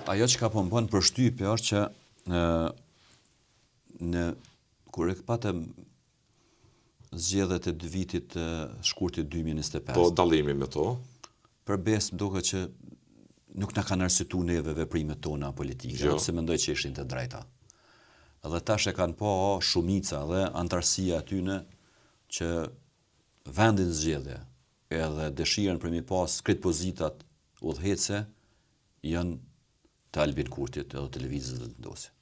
Ajo që ka po më bën përshtypje është që kur e patëm zgjedhjet e vitit shkurtit 2025. Po dallimi me to. Përbes më duket që nuk na kanë arsyetuar neve veprimet tona politike, sepse mendoj që ishin të drejta. Dhe tash e kanë po shumica dhe antarësia atyne që vendin zgjedhje edhe dëshirën për mi pas këtë pozitat udhëhece janë të Albin Kurtit edhe të Lëvizjes dhe Vendosi.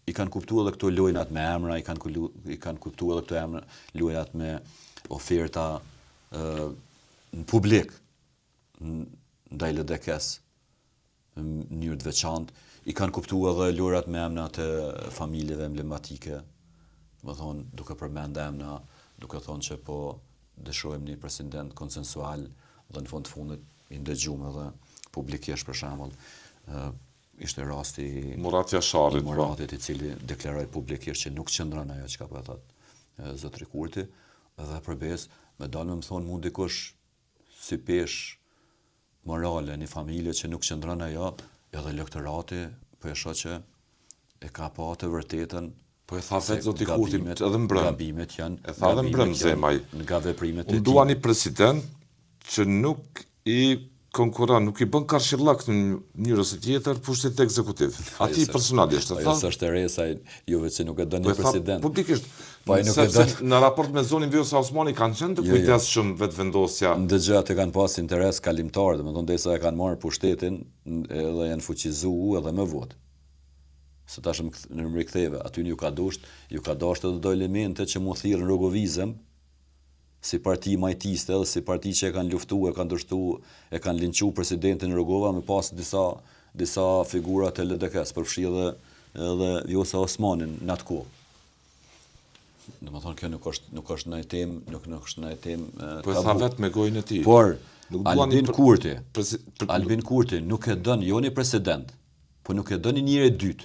I kanë kuptuar edhe këto lojnat me emra, i kanë kuptuar edhe këto emra, lojnat me oferta në publik ndaj LDK-s në mënyrë të veçantë, i kanë kuptuar edhe lojrat me emra të familjeve emblematike, më thonë duke përmend emra, duke thonë që po dëshirojmë një president konsensual dhe në fundit i ndëgjuam edhe publikisht për shembull ishte rasti Murat Jasharit, Muratit i cili deklaroi publikisht që nuk qëndron ajo çka po thotë zotri Kurti dhe përbes me dalë më thonë mund dikush si pesh morale një familje që nuk qëndron ajo edhe elektorati po e shoh që e ka pa të vërtetën. Po e tha vetë zoti Kurti edhe mbrëm. Gabimet janë. E tha edhe mbrëm zemaj. Nga veprimet e tij. Unë dua një president që nuk i konkuron, nuk i bën karshillak në mënyrë ose tjetër pushtetit ekzekutiv. Ati personalisht. Ajo s'është e re sa juve që nuk e doni president. Publikisht. Po ai nuk e don. Në raport me zonin Vjosa Osmani kanë qenë të kujdesshëm vetvendosja. Ndëgjë atë kanë pas interes kalimtar, domethënë derisa e kanë marrë pushtetin edhe janë fuqizuar edhe më votë. Se tash në riktheve, aty ju ka dashur edhe do elemente që mu thirrën rrogovizëm si parti majtiste dhe si parti që e kanë luftuar, e kanë dështuar, e kanë linçuar presidentin Rogova me pas disa figura të LDK-s, përfshi edhe Vjosa Osmanin në atë kohë. Domethënë kjo nuk është ndonjë temë, po e tha vetë me gojën e tij. Por Albin Kurti nuk e don jo një president, po nuk e don një njeri dytë.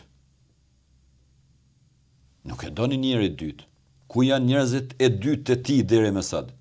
Nuk e doni njëri dytë. Ku janë njerëzit e dytë të tij deri më sot?